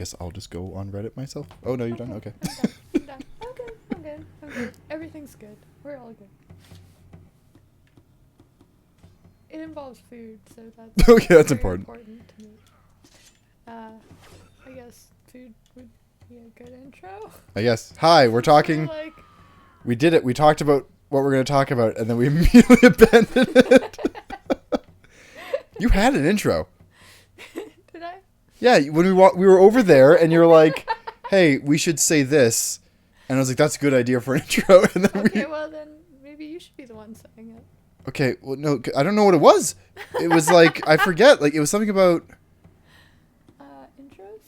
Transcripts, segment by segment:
guess I'll just go on Reddit myself. Oh, no, you're done? Okay. I'm done. I'm good. Everything's good. We're all good. It involves food, so that's Okay, that's very important. to me. I guess food would be a good intro. I guess. Hi, we're talking. Like, We did it. We talked about what we're going to talk about, and then we immediately abandoned it. You had an intro. did I? Yeah, when we were over there, and you're like, "Hey, we should say this," and I was like, "That's a good idea for an intro." And then Okay, well then maybe you should be the one saying it. Okay, well, no, I don't know what it was. It was like I forget. Like it was something about. Intros?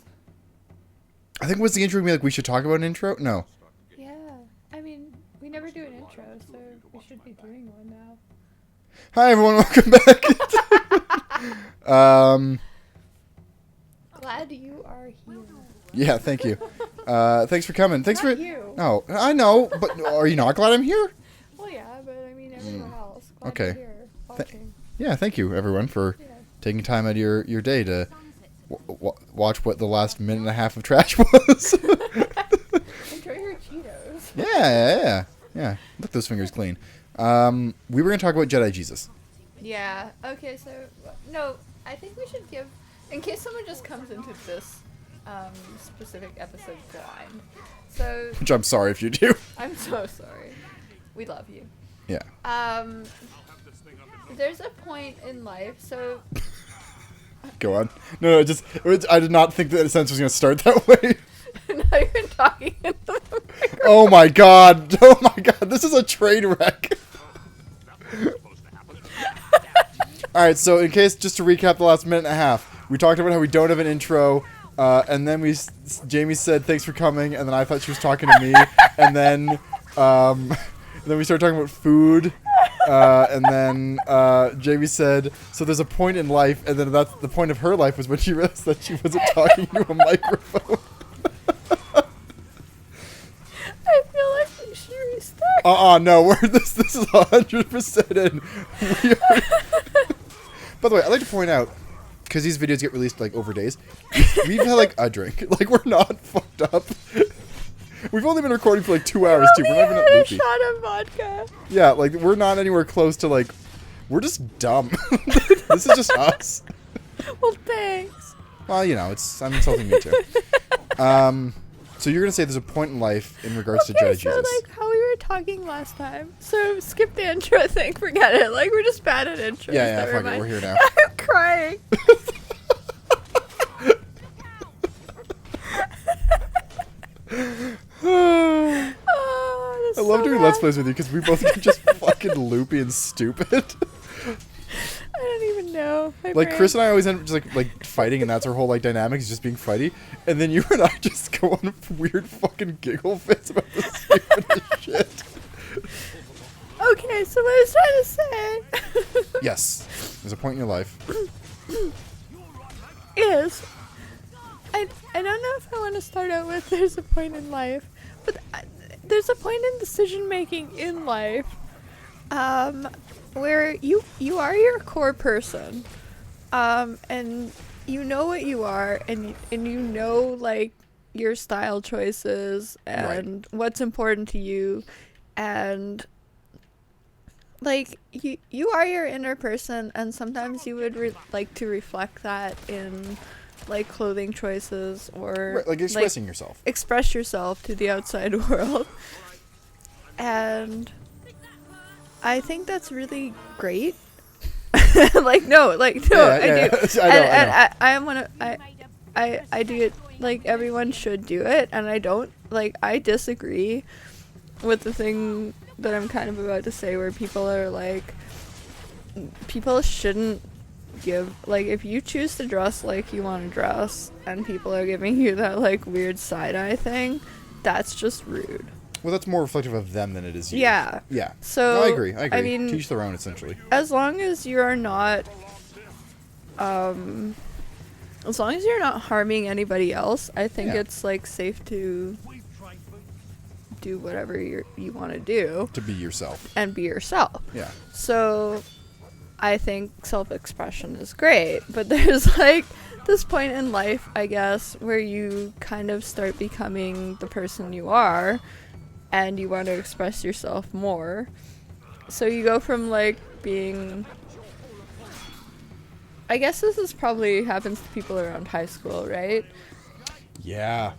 I think it was the intro. Like we should talk about an intro. No. Yeah, I mean we never do an intro, so we should be doing one now. Hi everyone, welcome back. Glad you are here. Yeah, thank you. Thanks for coming. Thanks Not for. you. No, I know, but are you not glad I'm here? Well, yeah, but I mean everyone else. Glad Okay. you're here watching. Yeah, thank you everyone for Yeah. taking time out of your day to watch what the last minute and a half of trash was. Enjoy your Cheetos. Yeah. Look those fingers clean. We were gonna talk about Jedi Jesus. Yeah. Okay. So no, I think we should give, in case someone just comes into this specific episode blind. So Which I'm sorry if you do. I'm so sorry. We love you. Yeah. There's a point in life. So Go on. No, I did not think that the sentence was gonna start that way. now you're talking into the microphone. Oh my god. This is a train wreck. Alright, so in case, just to recap the last minute and a half, we talked about how we don't have an intro, and then Jamie said thanks for coming, and then I thought she was talking to me, and then we started talking about food, and then Jamie said, so there's a point in life, and then that's the point of her life was when she realized that she wasn't talking to a microphone. I feel like we should restart. No, this is 100% in. We are... By the way, I'd like to point out, because these videos get released like over days, we've had like a drink. Like we're not fucked up. We've only been recording for like 2 hours too. We're not even at a loopy. shot of vodka. Yeah, like we're not anywhere close to like. We're just dumb. This is just us. Well, thanks. Well, you know, I'm insulting you too. So you're gonna say there's a point in life in regards to Jedi so Jesus. like how we were talking last time. So skip the intro thing. Forget it. Like we're just bad at intros. Yeah, Never fuck it. mind. We're here now. I'm crying. Oh, I love doing Let's Plays with you because we both get just fucking loopy and stupid. I don't even know. My Like brain. Chris and I always end up just like fighting, and that's our whole like dynamic is just being fighty. And then you and I just go on weird fucking giggle fits about the stupidest shit. Okay, so what I was trying to say Yes, there's a point in your life. is I don't know if I want to start out with there's a point in life, but there's a point in decision making in life where you are your core person, and you know what you are, and you know like your style choices and what's important to you, and like you are your inner person, and sometimes you would like to reflect that in like clothing choices or Like expressing yourself. Express yourself to the outside world. And I think that's really great. No, I do. I do it, like everyone should do it, and I don't, like, I disagree with the thing that I'm kind of about to say where people are like, people shouldn't give, like, if you choose to dress like you want to dress and people are giving you that like weird side-eye thing, that's just rude. Well, that's more reflective of them than it is you. Yeah. So no, I agree. I mean, teach their own, essentially. as long as you're not harming anybody else, I think it's like safe to do whatever you want to do. To be yourself. And be yourself. Yeah. So I think self-expression is great, but there's like this point in life, I guess, where you kind of start becoming the person you are, and you want to express yourself more. So you go from like being, I guess this is probably happens to people around high school, right? Yeah.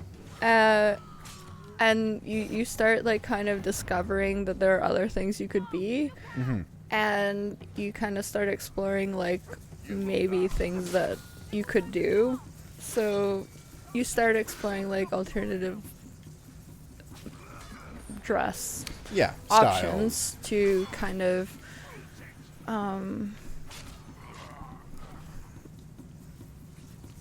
And you start like kind of discovering that there are other things you could be, and you kind of start exploring like maybe things that you could do. So you start exploring like alternative dress options to kind of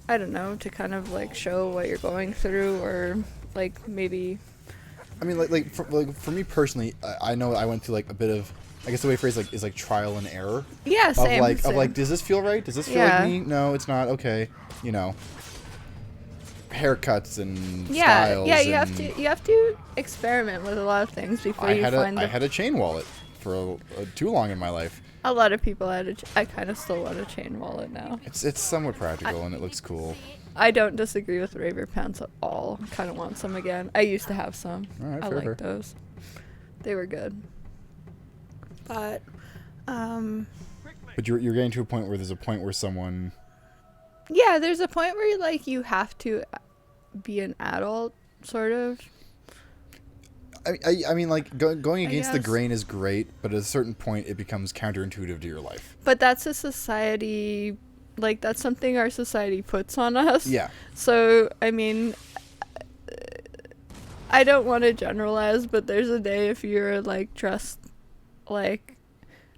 I don't know, to kind of like show what you're going through, or like maybe, I mean, for me personally, I know I went through like a bit of, I guess the way to phrase like is like trial and error. Yeah, same. Of like, does this feel right? Does this feel like me? No, it's not. Okay, you know, haircuts and styles. Yeah, you have to experiment with a lot of things before you find. I had a chain wallet for too long in my life. A lot of people had I kind of still want a chain wallet now. It's somewhat practical and it looks cool. I don't disagree with raver pants at all. I kind of want some again. I used to have some. All right, I fair. like those. They were good. But But you're getting to a point where there's a point where someone. Yeah, there's a point where you have to be an adult, sort of. I mean, like, going against the guess. grain is great, but at a certain point, it becomes counterintuitive to your life. But that's a society, like, that's something our society puts on us. Yeah. So, I mean, I don't want to generalize, but there's a day if you're, like, dressed like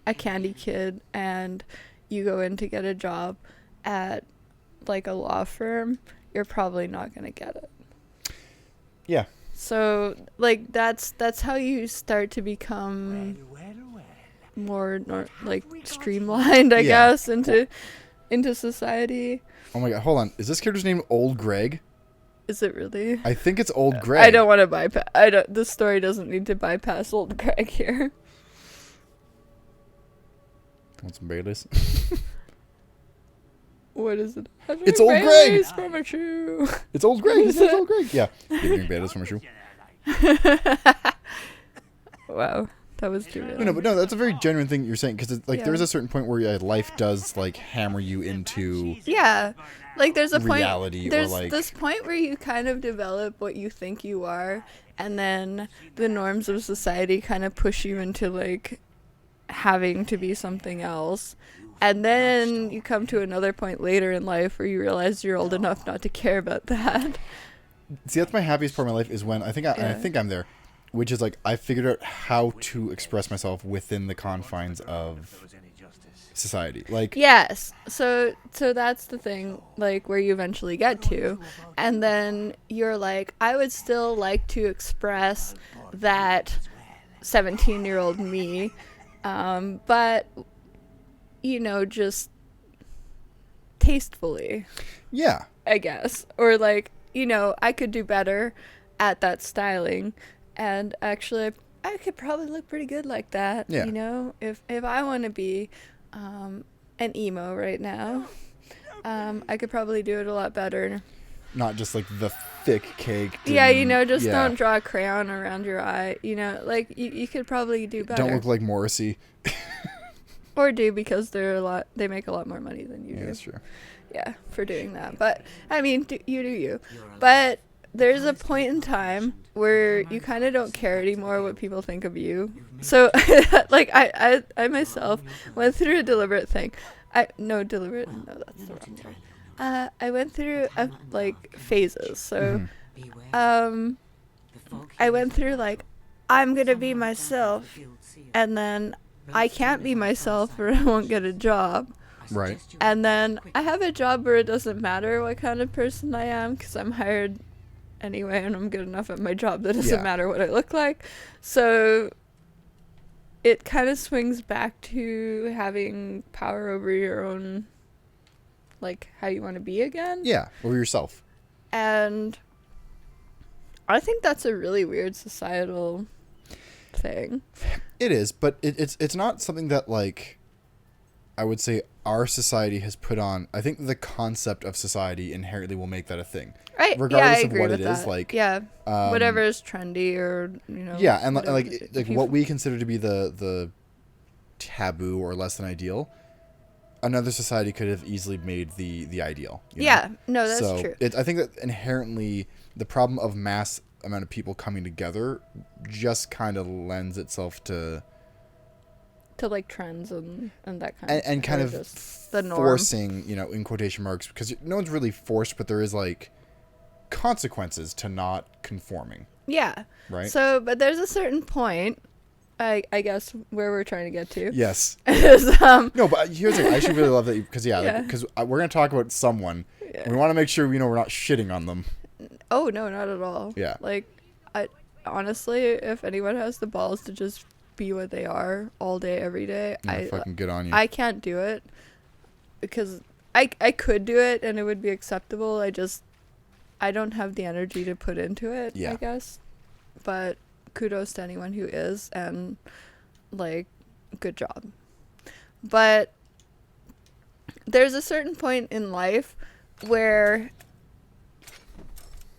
a candy kid and you go in to get a job at, like, a law firm, you're probably not going to get it. Yeah. So, like, that's how you start to become more, like, streamlined, I guess, into society. Oh my god, hold on. Is this character's name Old Greg? Is it really? I think it's Old Greg. I don't want to bypass. The story doesn't need to bypass Old Greg here. Want some Baileys? What is it? It's Old Greg! From a shoe. It's Old Greg! It's Old Greg! Yeah. You drink Baileys from a shoe. Wow. That was too real. No, that's a very genuine thing you're saying, because like there's a certain point where life does like hammer you into like there's a reality, point. There's or like this point where you kind of develop what you think you are, and then the norms of society kind of push you into like having to be something else. And then you come to another point later in life where you realize you're old enough not to care about that. See, that's my happiest part of my life is when I think I'm there, which is like I figured out how to express myself within the confines of society. Like yes, so that's the thing, like where you eventually get to, and then you're like, I would still like to express that 17-year-old me, but just tastefully. Yeah. I guess. Or like, I could do better at that styling, and actually I could probably look pretty good like that. Yeah. If I want to be an emo right now, I could probably do it a lot better. Not just like the thick cake. Don't draw a crayon around your eye. Like you could probably do better. Don't look like Morrissey. Or do, because they make a lot more money than you do. Yeah, that's true. Yeah, for doing that. But I mean, you do you. But there's a point in time where you kind of don't care anymore what people think of you. So like I myself went through a deliberate thing. That's the wrong word. I went through like phases. So I went through like, I'm gonna be myself, and then I can't be myself or I won't get a job. Right. And then I have a job where it doesn't matter what kind of person I am, because I'm hired anyway and I'm good enough at my job that it doesn't matter what I look like. So it kind of swings back to having power over your own, like, how you want to be again. Yeah, over yourself. And I think that's a really weird societal thing. It is, but it's not something that like I would say our society has put on. I think the concept of society inherently will make that a thing, Right. regardless I of agree what with it that. is. Like, yeah, um, whatever is trendy or yeah, and whatever, like if you what we consider to be the taboo or less than ideal, another society could have easily made the ideal. Yeah, no, that's so true. I think that inherently the problem of mass amount of people coming together just kind of lends itself to like trends and that kind and kind of just the norm. forcing, in quotation marks, because no one's really forced, but there is like consequences to not conforming. Yeah. Right. So, but there's a certain point, I guess, where we're trying to get to. Yes. is, No, but here's the thing. I actually really love that because Yeah. because we're gonna talk about someone. Yeah. And we want to make sure we're not shitting on them. Oh no, not at all. Yeah. Like, I honestly, if anyone has the balls to just be what they are all day, every day, Fucking good on you. I can't do it because I could do it and it would be acceptable. I don't have the energy to put into it. Yeah. I guess, but kudos to anyone who is, and like, good job. But there's a certain point in life where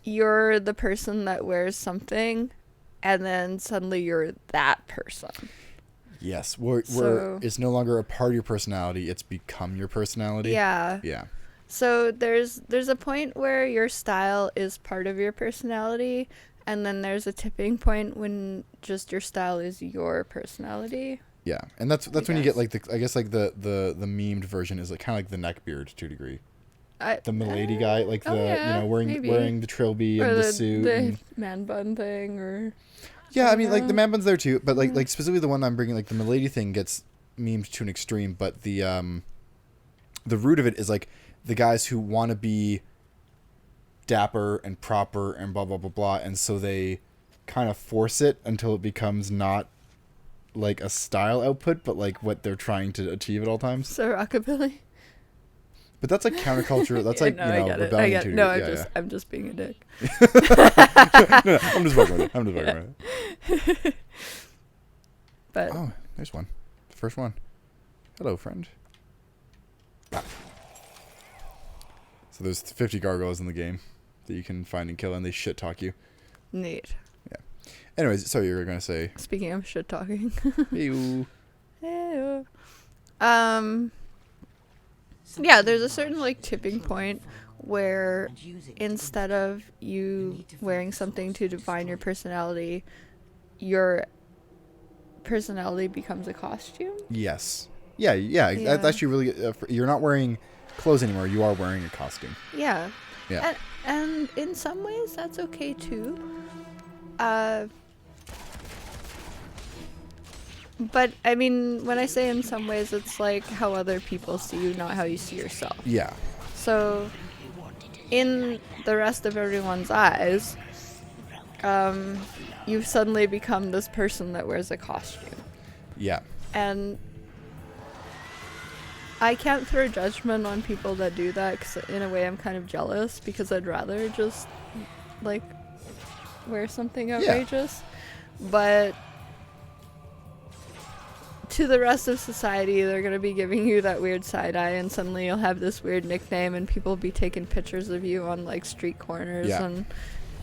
you're the person that wears something and then suddenly you're that person. Yes, where it's no longer a part of your personality, it's become your personality. Yeah. Yeah. So there's a point where your style is part of your personality, and then there's a tipping point when just your style is your personality. Yeah, and that's when you get like the memed version is like kind of like the neckbeard to a degree. The milady guy, like wearing the trilby and the suit, the man bun thing, or yeah, I mean like the man bun's there too, but like specifically the one I'm bringing, like the milady thing gets memed to an extreme, but the root of it is like the guys who want to be dapper and proper and blah blah blah blah, and so they kind of force it until it becomes not like a style output, but like what they're trying to achieve at all times. So rockabilly. But that's like counterculture. That's like rebellion too. No, I'm just being a dick. No, I'm just fucking with it. But oh, there's one. The first one. Hello, friend. Ah. So there's 50 gargoyles in the game that you can find and kill, and they shit talk you. Neat. Yeah. Anyways, so you were gonna say. Speaking of shit talking. Hey-oo. Hey-oo. Yeah, there's a certain like tipping point where instead of you wearing something to define your personality becomes a costume. Yes. Yeah. That's actually really good. You're not wearing clothes anymore. You are wearing a costume. Yeah. Yeah. And in some ways that's okay too. But I mean, when I say in some ways, it's like how other people see you, not how you see yourself. Yeah. So, in the rest of everyone's eyes, you've suddenly become this person that wears a costume. Yeah. And I can't throw judgment on people that do that, because in a way I'm kind of jealous, because I'd rather just, like, wear something outrageous. Yeah. But to the rest of society, they're going to be giving you that weird side eye, and suddenly you'll have this weird nickname, and people will be taking pictures of you on like street corners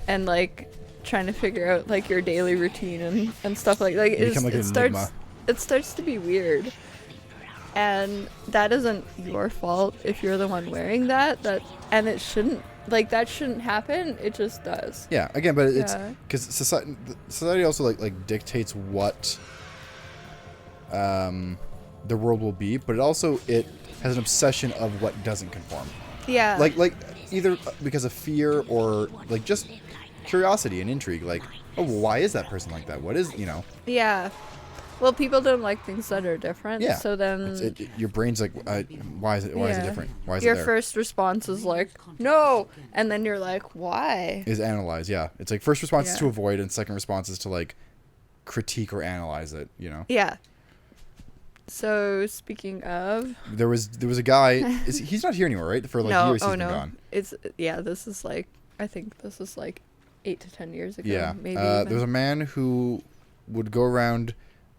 and like trying to figure out like your daily routine and stuff like it starts to be weird. And that isn't your fault if you're the one wearing that, and it shouldn't, like, that shouldn't happen. It just does. Yeah, again, but it's because society also like dictates what the world will be, but it has an obsession of what doesn't conform. Yeah. Like either because of fear or like just curiosity and intrigue. Like, oh, well, why is that person like that? What is, Yeah. Well, people don't like things that are different. Yeah. So then your brain's like, why is it different? Why is your it there? first response is like, no, and then you're like, why? Is analyze. Yeah. It's like first response is to avoid, and second response is to like critique or analyze it. Yeah. So speaking of, there was a guy. He's not here anymore, right? For like years he's been gone. This is like, I think this is like 8 to 10 years ago. Yeah. There was a man who would go around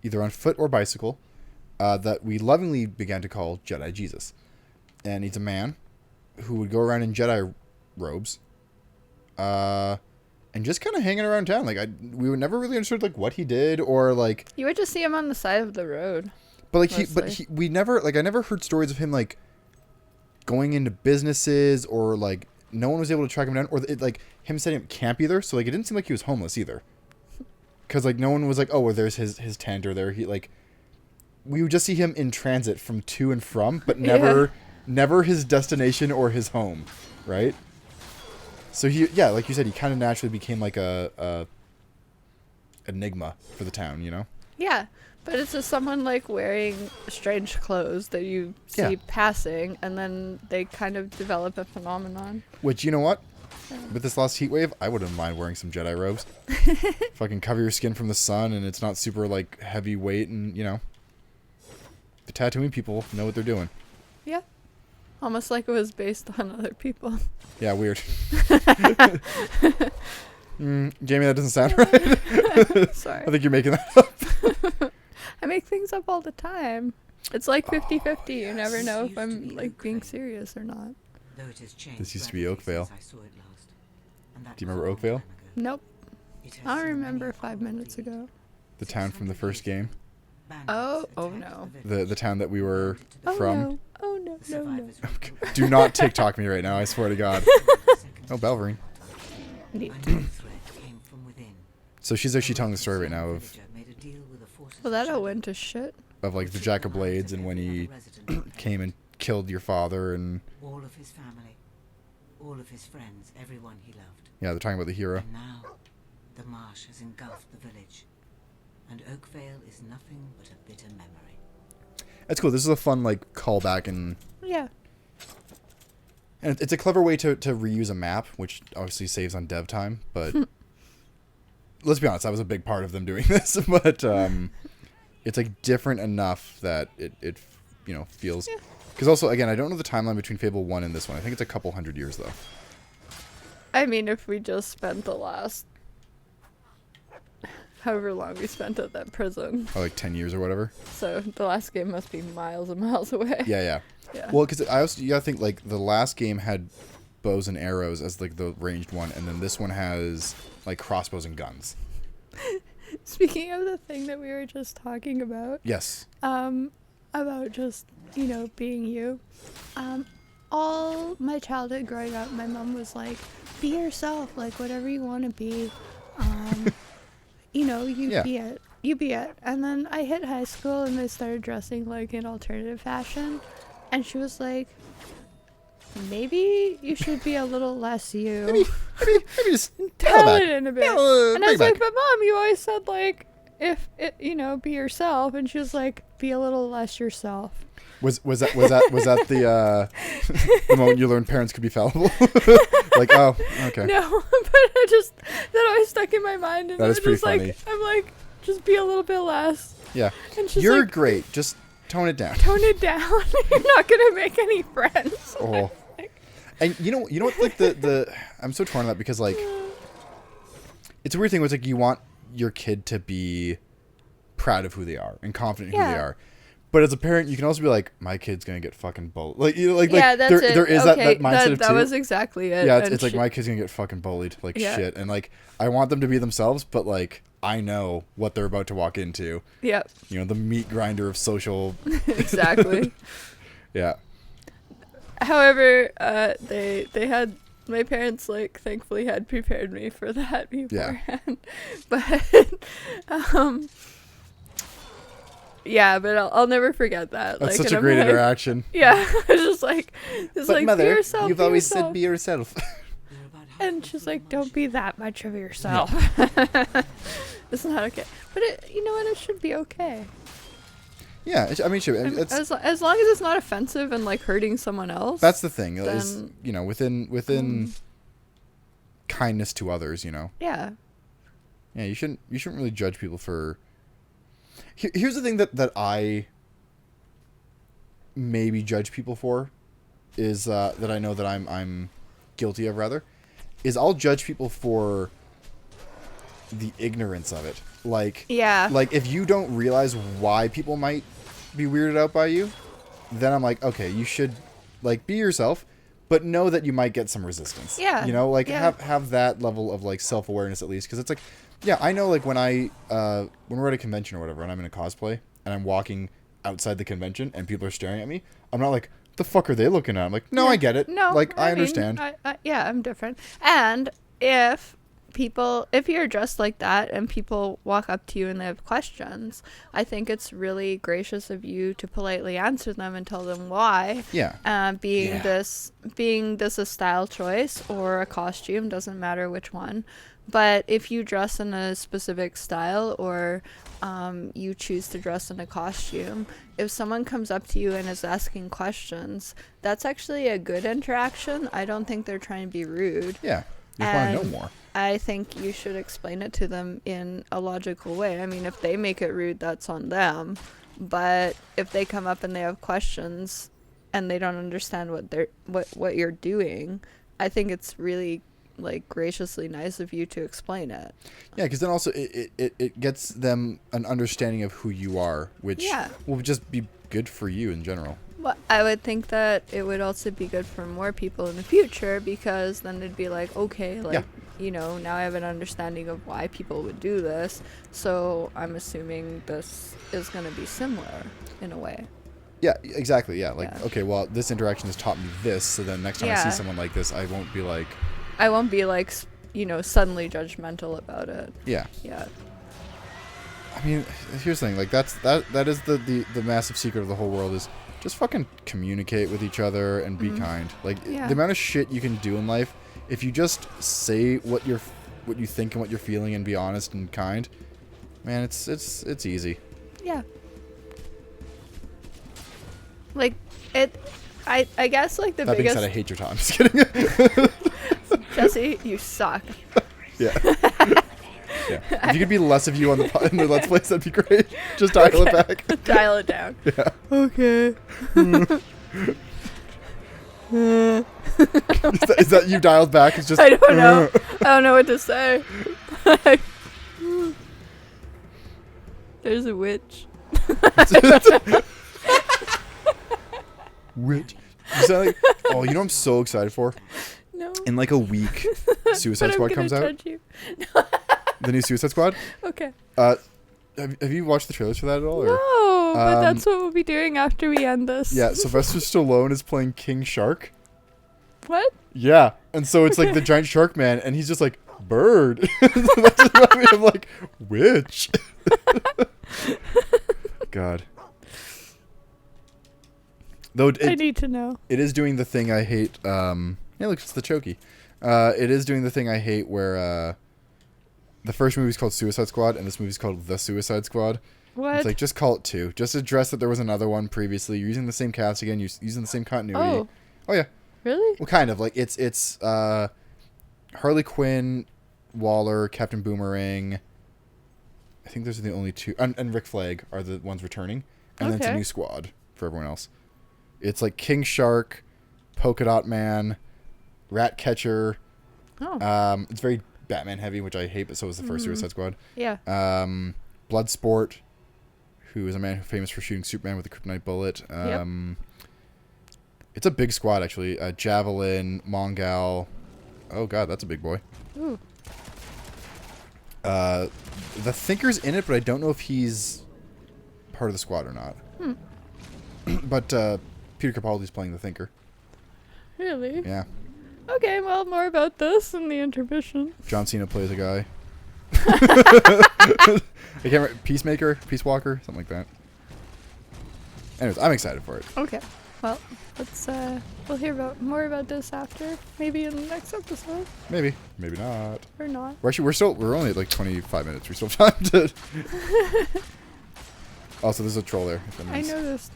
either on foot or bicycle, that we lovingly began to call Jedi Jesus. And he's a man who would go around in Jedi robes, and just kind of hanging around town. Like we would never really understood like what he did or like. You would just see him on the side of the road. But like we never like I never heard stories of him like going into businesses or like no one was able to track him down or like him setting up camp either. So like it didn't seem like he was homeless either. Because like no one was like, oh, well, there's his tent or there he like. We would just see him in transit from to and from, but never his destination or his home, right? So like you said, he kind of naturally became like a enigma for the town, you know? Yeah, but it's just someone like wearing strange clothes that you see passing, and then they kind of develop a phenomenon. Which, you know what? With this last heat wave, I wouldn't mind wearing some Jedi robes. Fucking cover your skin from the sun, and it's not super like heavy weight, and you know. The Tatooine people know what they're doing. Yeah. Almost like it was based on other people. Yeah, weird. Jamie, that doesn't sound right. Sorry. I think you're making that up. I make things up all the time. It's like 50-50. You never know if I'm like being serious or not. This used to be Oakvale. Do you remember Oakvale? Nope. I remember 5 minutes ago. The town from the first game. Oh no. The town that we were from. Oh no. Okay. Do not TikTok me right now, I swear to God. Oh, Belverine. So she's actually telling the story right now of... Well, that all went to shit. Of like the Jack of Blades and when he came and killed your father and... All of his family, all of his friends, everyone he loved. Yeah, they're talking about the hero. And now, the marsh has engulfed the village. And Oakvale is nothing but a bitter memory. That's cool. This is a fun, like, callback and... Yeah. And it's a clever way to reuse a map, which obviously saves on dev time, but... let's be honest, that was a big part of them doing this, but it's, like, different enough that it you know, feels... Because also, again, I don't know the timeline between Fable 1 and this one. I think it's a couple hundred years, though. I mean, if we just spent the last... however long we spent at that prison. Oh, like 10 years or whatever? So the last game must be miles and miles away. Yeah. Well, because I also, you gotta think, like, the last game had bows and arrows as, like, the ranged one, and then this one has, like, crossbows and guns. Speaking of the thing that we were just talking about. Yes. About just, you know, being you. All my childhood growing up, my mom was like, be yourself, like, whatever you want to be. You know, be it. You be it. And then I hit high school and I started dressing like in alternative fashion. And she was like, maybe you should be a little less you. Maybe just tell it in a bit. And I was back. like, but Mom, you always said like, if it, you know, be yourself. And she was like, be a little less yourself. Was that the the moment you learned parents could be fallible? Like, oh, okay. No, but that always stuck in my mind. And that is pretty just funny. Like, I'm like, just be a little bit less. Yeah. And she's You're like, great. Just tone it down. Tone it down. You're not gonna make any friends. Oh. And you know what? Like the I'm so torn on that because like it's a weird thing where it's like you want your kid to be proud of who they are and confident in who they are. But as a parent, you can also be like, my kid's gonna get fucking bullied. Like, you know, like yeah, that's it. There is that mindset of that was exactly it. Yeah, it's like my kid's gonna get fucking bullied like shit, and like I want them to be themselves, but like I know what they're about to walk into. Yep. You know, the meat grinder of social. Exactly. Yeah. However, they had my parents like thankfully had prepared me for that beforehand, but yeah, but I'll never forget that. That's like, such a great interaction. Yeah, it's like, but mother, be yourself. You've always said be yourself. And she's like, don't be that much of yourself. It's not okay. But you know what? It should be okay. Yeah, I mean, sure. As long as it's not offensive and like hurting someone else. That's the thing. Is you know within kindness to others. You know. Yeah. Yeah, you shouldn't really judge people for. Here's the thing that I maybe judge people for, is that I know that I'm guilty of rather, is I'll judge people for the ignorance of it. Like yeah, like if you don't realize why people might be weirded out by you, then I'm like, okay, you should like be yourself, but know that you might get some resistance. Yeah. You know, like Yeah. have that level of like self-awareness at least, because it's like, yeah, I know like when we're at a convention or whatever and I'm in a cosplay and I'm walking outside the convention and people are staring at me, I'm not like, the fuck are they looking at? I'm like, no, Yeah. I get it. No, like I mean, understand. Yeah, I'm different. And if you're dressed like that and people walk up to you and they have questions, I think it's really gracious of you to politely answer them and tell them why. Yeah. Being this a style choice or a costume, doesn't matter which one. But if you dress in a specific style or you choose to dress in a costume, if someone comes up to you and is asking questions, that's actually a good interaction. I don't think they're trying to be rude. Yeah. You just want to know more. I think you should explain it to them in a logical way. I mean, if they make it rude, that's on them. But if they come up and they have questions and they don't understand what you're doing, I think it's really like graciously nice of you to explain it. Yeah, because then also it gets them an understanding of who you are, which will just be good for you in general. Well, I would think that it would also be good for more people in the future, because then it'd be like, okay, like, you know, now I have an understanding of why people would do this, so I'm assuming this is going to be similar in a way. Yeah, exactly. Yeah, like, okay, well, this interaction has taught me this, so then next time I see someone like this, I won't be like, you know, suddenly judgmental about it. Yeah. Yeah. I mean, here's the thing, like, that is the massive secret of the whole world is just fucking communicate with each other and be kind. Like, the amount of shit you can do in life, if you just say what you think and what you're feeling and be honest and kind, man, it's easy. Yeah. Like, I guess, like, the that biggest... being said, I hate your time. I'm just kidding. Jesse, you suck. Yeah. Yeah. If you could be less of you in the Let's Plays, that'd be great. Just dial it back. Dial it down. Yeah. Okay. Is that you dialed back? It's just... I don't know. I don't know what to say. There's a witch. Witch. You sound like... Oh, you know what I'm so excited for? No. In like a week, Suicide But Squad I'm comes gonna out. touch you. The new Suicide Squad. Okay. Have you watched the trailers for that at all? Or? No, but that's what we'll be doing after we end this. Yeah, Sylvester Stallone is playing King Shark. What? Yeah, and so it's like the giant shark man, and he's just like, bird. That just reminded me of like, witch. God. Though I need to know. It is doing the thing I hate. Yeah, look, it's the Chokey. It is doing the thing I hate where the first movie's called Suicide Squad and this movie's called The Suicide Squad. What? It's like, just call it two. Just address that there was another one previously. You're using the same cast again. You're using the same continuity. Oh yeah. Really? Well, kind of. Like, it's Harley Quinn, Waller, Captain Boomerang. I think those are the only two. And Rick Flag are the ones returning. And then it's a new squad for everyone else. It's like King Shark, Polka Dot Man, Ratcatcher. Oh. It's very Batman heavy, which I hate, but so is the first Suicide Squad. Yeah. Bloodsport, who is a man famous for shooting Superman with a kryptonite bullet. It's a big squad, actually. Javelin, Mongal. Oh, God, that's a big boy. Ooh. The Thinker's in it, but I don't know if he's part of the squad or not. But Peter Capaldi's playing the Thinker. Really? Yeah. Okay, well, more about this in the intermission. John Cena plays a guy. I can't remember. Peacemaker? Peace Walker? Something like that. Anyways, I'm excited for it. Okay. Well, let's we'll hear more about this after. Maybe in the next episode. Maybe. Maybe not. Or not. We're only at like 25 minutes. We still have time to... Also, there's a troll there. I noticed.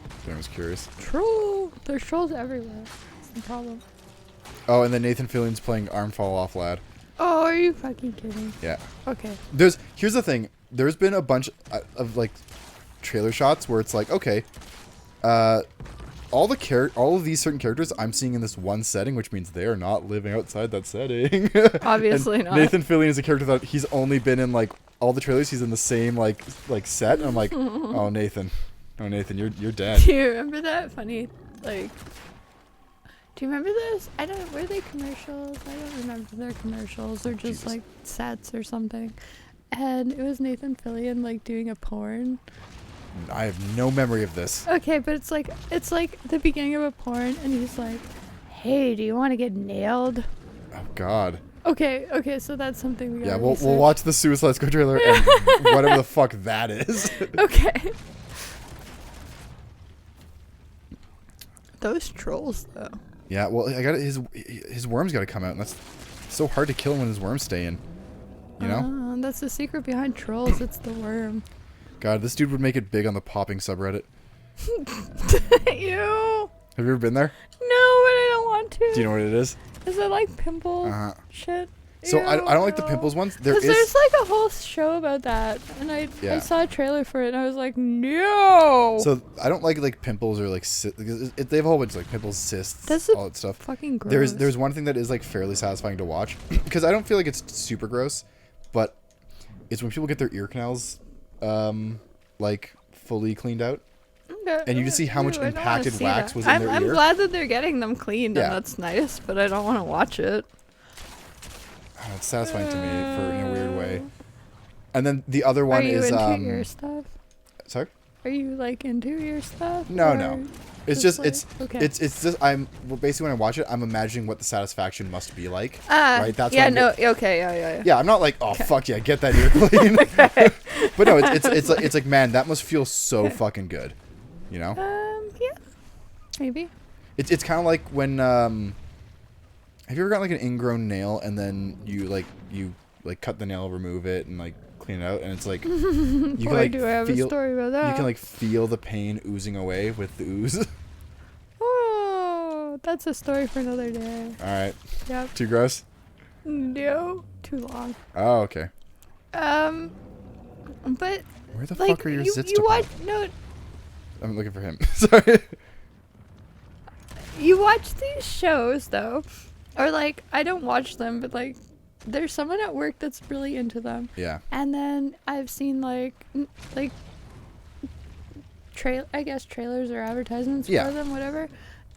If anyone's curious. Troll! There's trolls everywhere. That's the problem. Oh, and then Nathan Fillion's playing Arm Fall Off Lad. Oh, are you fucking kidding? Yeah. Okay. Here's the thing. There's been a bunch of like trailer shots where it's like, okay, all of these certain characters I'm seeing in this one setting, which means they are not living outside that setting. Obviously not. Nathan Fillion is a character that he's only been in like all the trailers. He's in the same like set, and I'm like, oh, Nathan, Oh, Nathan, you're dead. Do you remember that funny, like... Do you remember this? I don't... Were they commercials? I don't remember their commercials. Or just, Jesus. like, sets or something. And it was Nathan Fillion, like, doing a porn. I have no memory of this. Okay, but it's like the beginning of a porn, and he's like, "Hey, do you want to get nailed?" Oh God. Okay, so that's something we gotta Yeah, we'll research. watch the Suicide Squad trailer and whatever the fuck that is. Okay. Those trolls, though. Yeah, well, I got his worm's got to come out, and that's so hard to kill when his worms stay in. You know? That's the secret behind trolls. It's the worm. God, this dude would make it big on the popping subreddit. Ew. Have you ever been there? No, but I don't want to. Do you know what it is? Is it like pimple shit? So I don't like the Ew. pimples ones. Because there's like a whole show about that, and I saw a trailer for it, and I was like, no. So I don't like pimples or like they have a whole bunch of like pimples, cysts, That's all that stuff. fucking gross. There's one thing that is like fairly satisfying to watch because I don't feel like it's super gross, but it's when people get their ear canals like fully cleaned out. Okay. And you just see how much Ew, I don't wanna impacted see wax that. was in their I'm ear. glad that they're getting them cleaned, Yeah. and that's nice, but I don't want to watch it. Oh, it's satisfying to me in a weird way. And then the other one Are you is into ear stuff? sorry? Are you like into ear stuff? No, or no. It's just like- it's okay. it's just basically when I watch it, I'm imagining what the satisfaction must be like. Ah, right? That's yeah, what I'm no, get- okay, yeah. Yeah, I'm not like, oh fuck yeah, get that ear clean. But no, it's like man, that must feel so fucking good. You know? Yeah, maybe. It's kind of like when have you ever got like an ingrown nail and then you cut the nail, remove it, and like clean it out, and it's like you Boy, can like do I have feel a story about that. you can like feel the pain oozing away with the ooze. Oh, that's a story for another day. All right, Yep. too gross. No, too long. Oh, okay. But Where the like fuck are your you zits to watch pop? no, I'm looking for him. Sorry. you watch these shows though, or like I don't watch them, but like there's someone at work that's really into them. Yeah. And then I've seen like I guess trailers or advertisements Yeah. for them, whatever.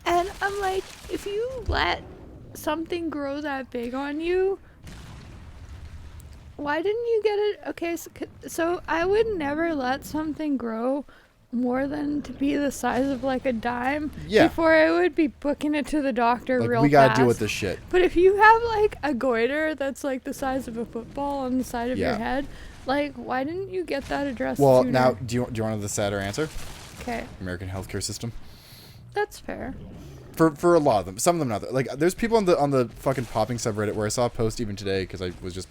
And I'm like, if you let something grow that big on you, why didn't you get it? Okay, so I would never let something grow more than to be the size of like a dime before I would be booking it to the doctor Like real we gotta fast. deal with this shit. But if you have like a goiter that's like the size of a football on the side of your head, like why didn't you get that addressed Well, sooner? now do you want the sadder answer? Okay, American healthcare system. that's fair. For a lot of them, some of them not. Like there's people on the fucking popping subreddit where I saw a post even today because I was just.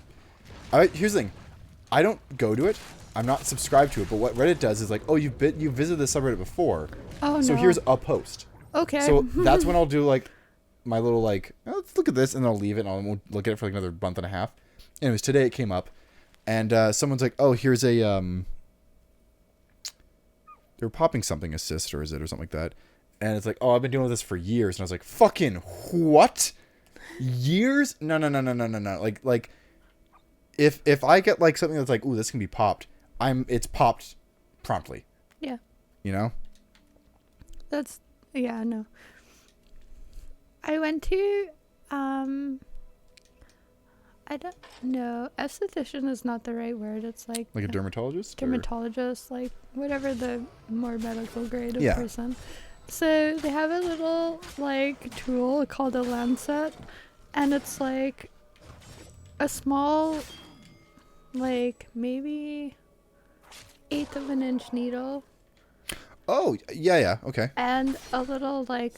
Here's the thing, I don't go to it. I'm not subscribed to it. But what Reddit does is like, oh, you visited this subreddit before. Oh So no. here's a post. Okay. So that's when I'll do like my little like, oh, let's look at this, and then I'll leave it and I'll look at it for like another month and a half. Anyways, today it came up, and someone's like, oh, here's a they were popping something assist or something like that. And it's like, oh, I've been doing this for years. And I was like, fucking what? Years? No. Like, if I get like something that's like, ooh, this can be popped, it's popped promptly. Yeah. You know? No. I went to I don't know. Esthetician is not the right word. It's like Like a dermatologist? Or- dermatologist, like whatever the more medical grade of Yeah. person. So they have a little like tool called a lancet, and it's like a small, like maybe 1/8 of an inch needle, Oh, yeah, okay. and a little like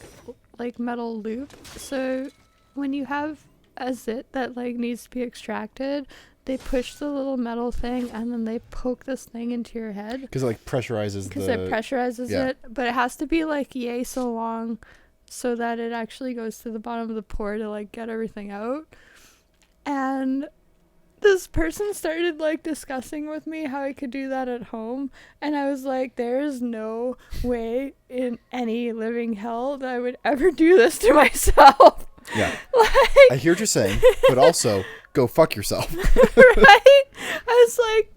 metal loop. So when you have a zit that like needs to be extracted, they push the little metal thing and then they poke this thing into your head. Because it like pressurizes Because it pressurizes yeah. it, but it has to be like yay so long so that it actually goes to the bottom of the pore to like get everything out. And this person started like discussing with me how I could do that at home, and I was like, there is no way in any living hell that I would ever do this to myself. Yeah. Like, I hear what you're saying, but also go fuck yourself. right? I was like,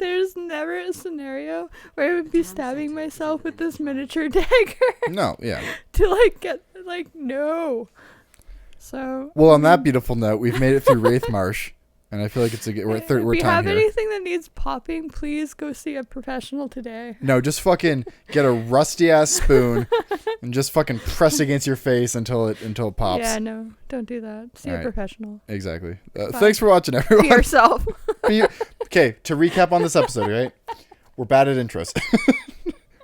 there's never a scenario where I would be stabbing myself with this miniature dagger No, yeah. to like get like no. So Well, on that beautiful note, we've made it through Wraith Marsh, and I feel like we're at if you time have here. anything that needs popping, please go see a professional today. No, just fucking get a rusty ass spoon and just fucking press against your face until it pops. Yeah, no, don't do that. See a Alright. professional. Exactly. Thanks for watching, everyone. Be yourself. Okay, to recap on this episode, right? We're bad at intros.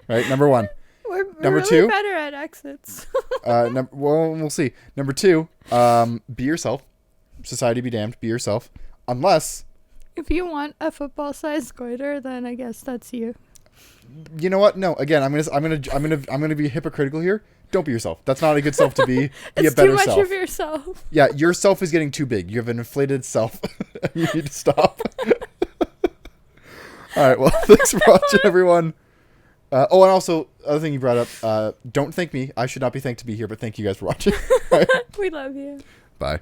Right, number 1. We're Number really 2? better at exits. Well, we'll see. Number 2, be yourself. Society be damned. Be yourself. Unless, If you want a football-sized goiter, then I guess that's you. you know what? No. Again, I'm gonna be hypocritical here. Don't be yourself. That's not a good self to be. Be It's a better too much self. of yourself. Yeah, your self is getting too big. You have an inflated self. You need to stop. All right. Well, thanks for watching, everyone. And also, other thing you brought up. Don't thank me. I should not be thanked to be here, but thank you guys for watching. All right. We love you. Bye.